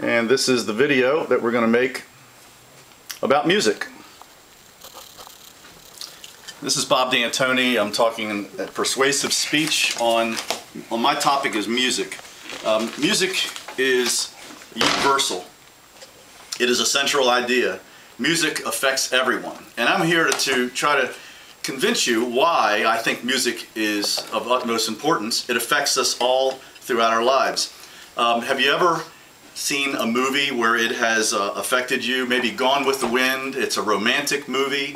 And this is the video that we're going to make about music. This is Bob D'Antoni. I'm talking persuasive speech on my topic is music. Music is universal. It is a central idea. Music affects everyone. And I'm here to try to convince you why I think music is of utmost importance. It affects us all throughout our lives. Have you ever seen a movie where it has affected you? Maybe Gone with the Wind. It's a romantic movie.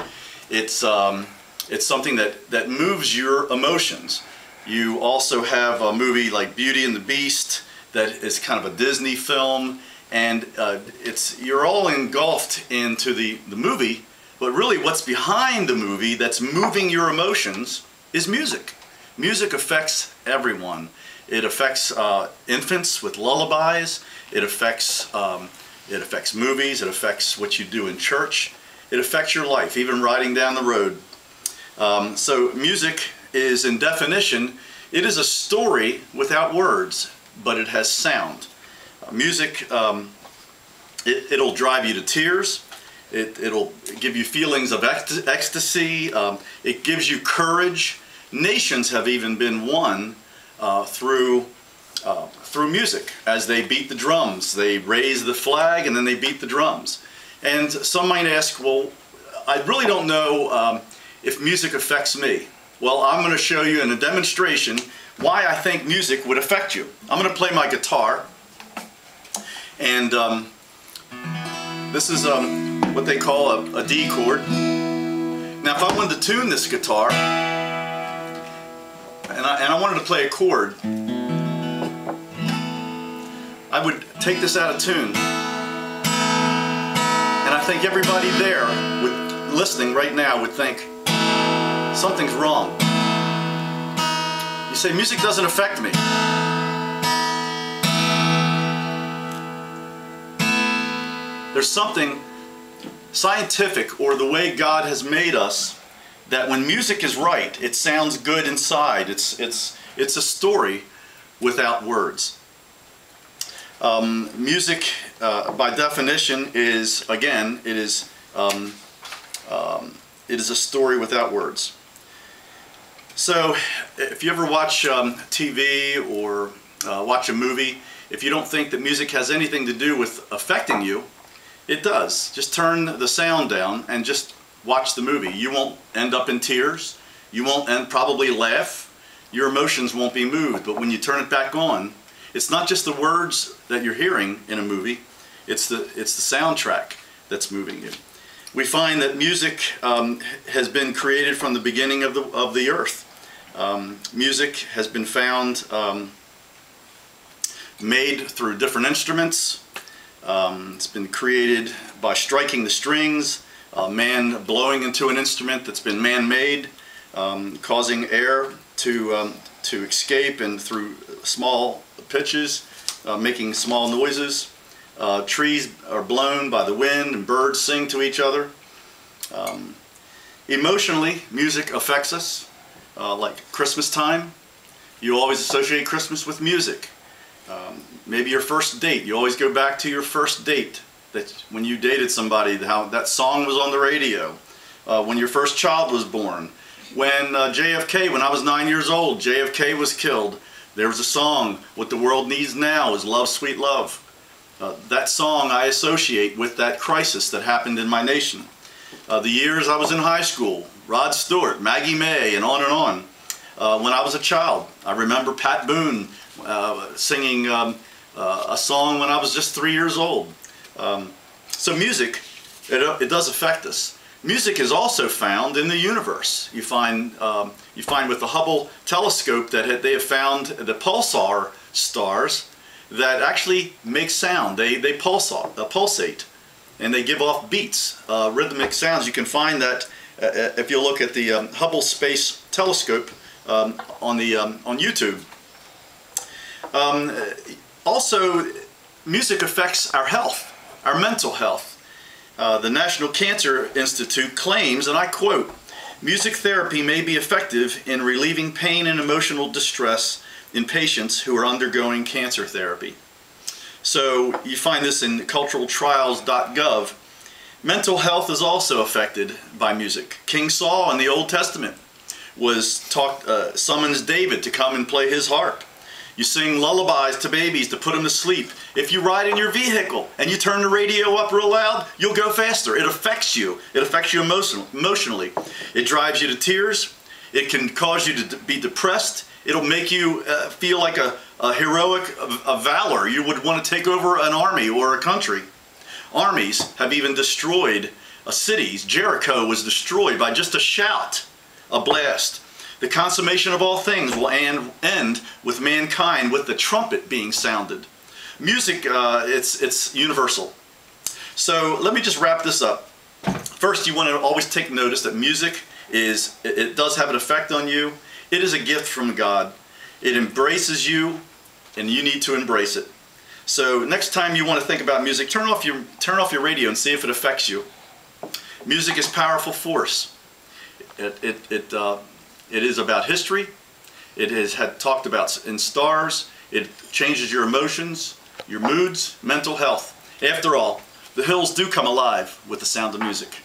It's something that moves your emotions. You also have a movie like Beauty and the Beast that is kind of a Disney film, and you're all engulfed into the movie, but really what's behind the movie that's moving your emotions is music. Music affects everyone. It affects infants with lullabies. It affects movies. It affects what you do in church. It affects your life, even riding down the road. So music is, in definition, it is a story without words, but it has sound. Music, it'll drive you to tears. It'll give you feelings of ecstasy. It gives you courage. Nations have even been won through music. As they beat the drums, they raise the flag and then they beat the drums. And some might ask, well, I really don't know if music affects me. Well, I'm going to show you in a demonstration why I think music would affect you. I'm going to play my guitar, and this is what they call a D chord. Now, if I wanted to tune this guitar, and I wanted to play a chord, I would take this out of tune. And I think everybody there listening right now would think, something's wrong. You say, music doesn't affect me. There's something scientific, or the way God has made us, that when music is right, it sounds good inside. It's a story without words. Music, by definition, is, again, it is a story without words. So, if you ever watch TV or watch a movie, if you don't think that music has anything to do with affecting you, it does. Just turn the sound down and just watch the movie. You won't end up in tears. You won't probably laugh. Your emotions won't be moved. But when you turn it back on, it's not just the words that you're hearing in a movie. It's the soundtrack that's moving you. We find that music has been created from the beginning of the earth. Music has been found made through different instruments. It's been created by striking the strings, man blowing into an instrument that's been man-made, causing air to escape, and through small pitches, making small noises. Trees are blown by the wind, and birds sing to each other. Emotionally, music affects us, like Christmas time. You always associate Christmas with music. Maybe your first date, you always go back to your first date, that when you dated somebody, how that song was on the radio. When your first child was born. When JFK, when I was 9 years old, JFK was killed. There was a song, What the World Needs Now is Love, Sweet Love. That song I associate with that crisis that happened in my nation. The years I was in high school, Rod Stewart, Maggie May, and on and on. When I was a child, I remember Pat Boone singing a song when I was just 3 years old. So music, it does affect us. Music is also found in the universe. You find with the Hubble telescope that they have found the pulsar stars that actually make sound. They pulsate, and they give off beats, rhythmic sounds. You can find that if you look at the Hubble Space Telescope on YouTube. Also, music affects our health, our mental health. The National Cancer Institute claims, and I quote, "Music therapy may be effective in relieving pain and emotional distress in patients who are undergoing cancer therapy." So you find this in culturaltrials.gov. Mental health is also affected by music. King Saul in the Old Testament summons David to come and play his harp. You sing lullabies to babies to put them to sleep. If you ride in your vehicle and you turn the radio up real loud, you'll go faster. It affects you. It affects you emotionally. It drives you to tears. It can cause you to be depressed. It'll make you feel like a heroic valor. You would want to take over an army or a country. Armies have even destroyed cities. Jericho was destroyed by just a shout, a blast. The consummation of all things will end with mankind with the trumpet being sounded. Music, it's universal. So let me just wrap this up. First, you want to always take notice that music it does have an effect on you. It is a gift from God. It embraces you, and you need to embrace it. So next time you want to think about music, turn off your radio and see if it affects you. Music is powerful force. It is about history. It has had talked about in stars. It changes your emotions, your moods, mental health. After all, the hills do come alive with the sound of music.